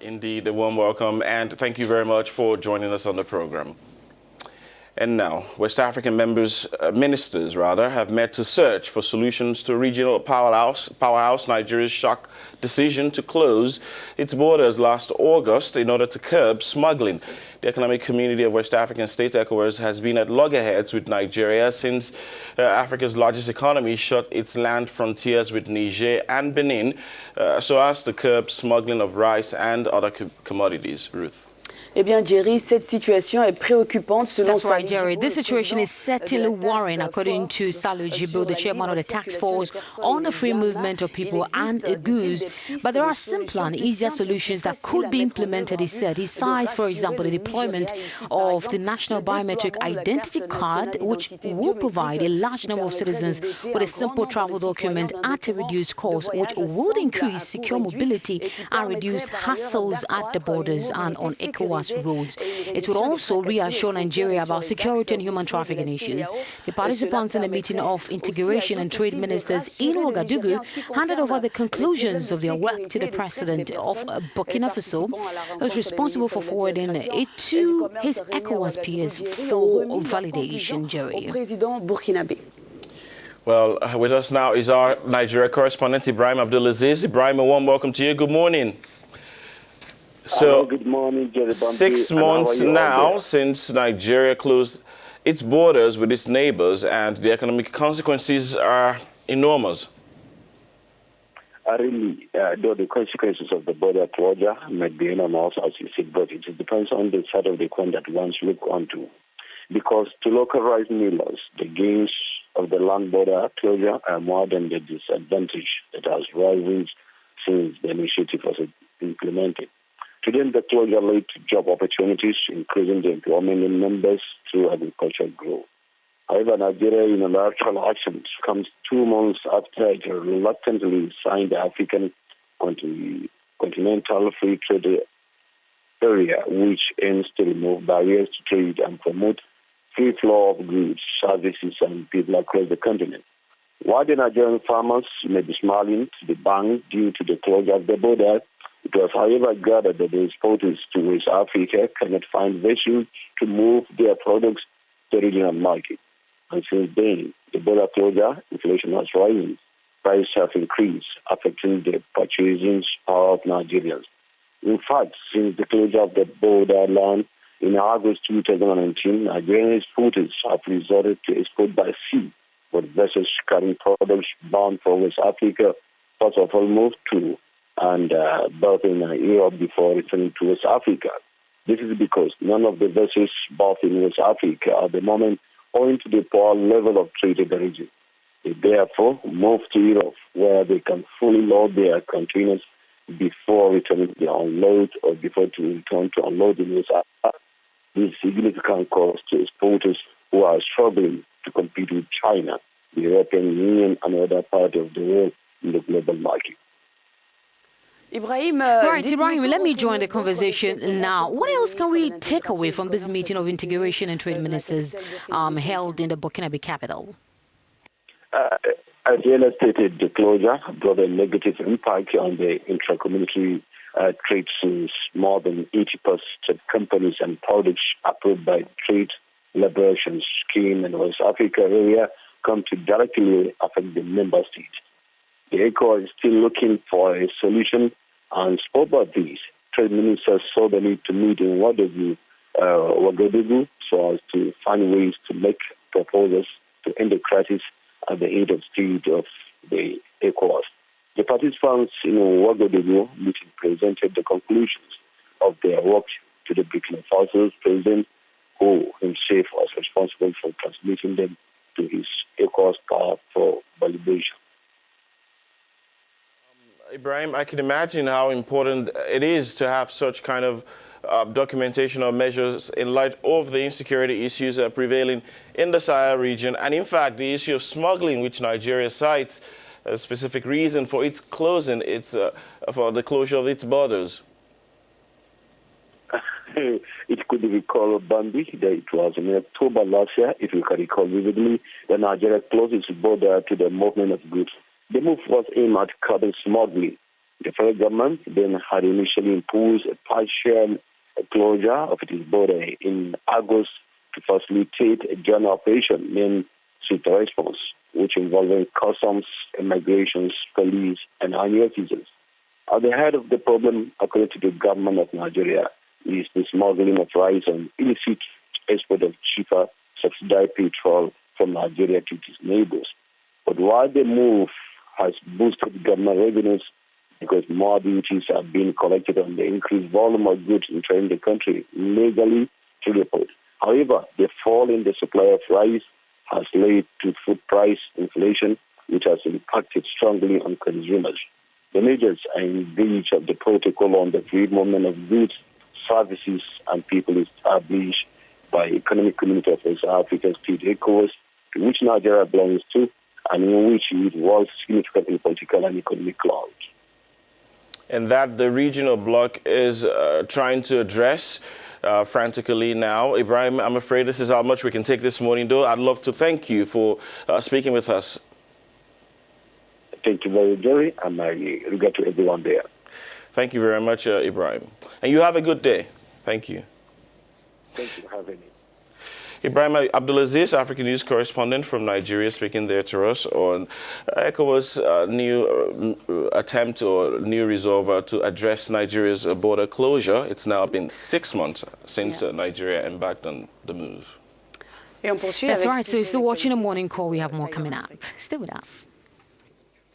Indeed, a warm welcome, and thank you very much for joining us on the program. And now, West African ministers have met to search for solutions to regional powerhouse Nigeria's shock decision to close its borders last August in order to curb smuggling. The Economic Community of West African States, ECOWAS, has been at loggerheads with Nigeria since Africa's largest economy shut its land frontiers with Niger and Benin so as to curb smuggling of rice and other commodities. Ruth. Eh bien, Jerry, cette situation est préoccupante selon That's right, Jerry. This situation is certainly worrying, according to Salou Jibo, the chairman of the task force on the free movement of people and goods. But there are simpler and easier solutions that could be implemented, he said. He cites, for example, the deployment of the National Biometric Identity Card, which will provide a large number of citizens with a simple travel document at a reduced cost, which would increase secure mobility and reduce hassles at the borders and on ECOWAS roads. It would also reassure Nigeria about security and human trafficking issues. The participants in the meeting of Integration and Trade Ministers in Ouagadougou handed over the conclusions of their work to the president of Burkina Faso, who is responsible for forwarding it to his ECOWAS peers for validation, Jerry. Well, with us now is our Nigeria correspondent, Ibrahim Abdulaziz. Ibrahim, a warm welcome to you. Good morning. So, good morning, Jerry. 6 months now since Nigeria closed its borders with its neighbors, and the economic consequences are enormous. Really, though the consequences of the border closure might be enormous, as you said, but it depends on the side of the coin that one should look onto. Because to local rice millers, the gains of the land border closure are more than the disadvantage that has risen since the initiative was implemented. To them, the closure led to job opportunities, increasing the employment in numbers through agricultural growth. However, Nigeria unilateral actions comes 2 months after it reluctantly signed the African Continental Free Trade Area, which aims to remove barriers to trade and promote free flow of goods, services, and people across the continent. While the Nigerian farmers may be smiling to the bank due to the closure of the border, it was, however, gathered that the exporters to West Africa cannot find vessels to move their products to the regional market. And since then, the border closure, inflation has risen, prices have increased, affecting the purchasing power of Nigerians. In fact, since the closure of the borderland in August 2019, Nigerian exporters have resorted to export by sea, but vessels carrying products bound for West Africa first of all moved to and both in Europe before returning to West Africa. This is because none of the vessels both in West Africa at the moment owing to the poor level of trade in the region. They therefore move to Europe where they can fully load their containers before returning to unload or before to return to unload in West Africa. This significant cost to exporters who are struggling to compete with China, the European Union, and other parts of the world in the global market. Ibrahim, let me join the conversation now. What else can we take away from this meeting of Integration and Trade Ministers held in the Burkinabe capital? As you stated, the closure brought a negative impact on the intra-community trade since more than 80% of companies and products approved by Trade Liberation Scheme in West Africa area come to directly affect the member states. The ECOWAS is still looking for a solution, and spoke about these. Trade ministers saw the need to meet in Ouagadougou so as to find ways to make proposals to end the crisis at the end of stage of the ECOWAS. The participants in Ouagadougou meeting presented the conclusions of their work to the Burkina Faso president, who himself was responsible for transmitting them to his ECOWAS power for validation. Ibrahim, I can imagine how important it is to have such kind of documentation or measures in light of the insecurity issues that are prevailing in the Sahel region. And in fact, the issue of smuggling, which Nigeria cites a specific reason for its closing, for the closure of its borders. It could be recalled, Bambi, that it was in October last year, if you can recall vividly, that Nigeria closed its border to the movement of goods. The move was aimed at curbing smuggling. The federal government then had initially imposed a partial closure of its border in August to facilitate a joint operation named Swift Response, which involved customs, immigration, police, and annual citizens. At the head of the problem, according to the government of Nigeria, is the smuggling of rice and illicit export of cheaper subsidized petrol from Nigeria to its neighbors. But while the move has boosted government revenues because more duties are being collected on the increased volume of goods entering the country legally through the port. However, the fall in the supply of rice has led to food price inflation, which has impacted strongly on consumers. The measures are in breach of the protocol on the free movement of goods, services, and people established by Economic Community of West African State ECOWAS, to which Nigeria belongs to, and in which it was significantly political and economic clout. And that the regional bloc is trying to address frantically now. Ibrahim, I'm afraid this is how much we can take this morning, though. I'd love to thank you for speaking with us. Thank you very much, and my regard to everyone there. Thank you very much, Ibrahim. And you have a good day. Thank you. Thank you. Have any. Ibrahim Abdulaziz, Africanews correspondent from Nigeria, speaking there to us on ECOWAS' new attempt or new resolve to address Nigeria's border closure. It's now been 6 months since Nigeria embarked on the move. That's right. So you're still watching the morning call. We have more coming up. Stay with us.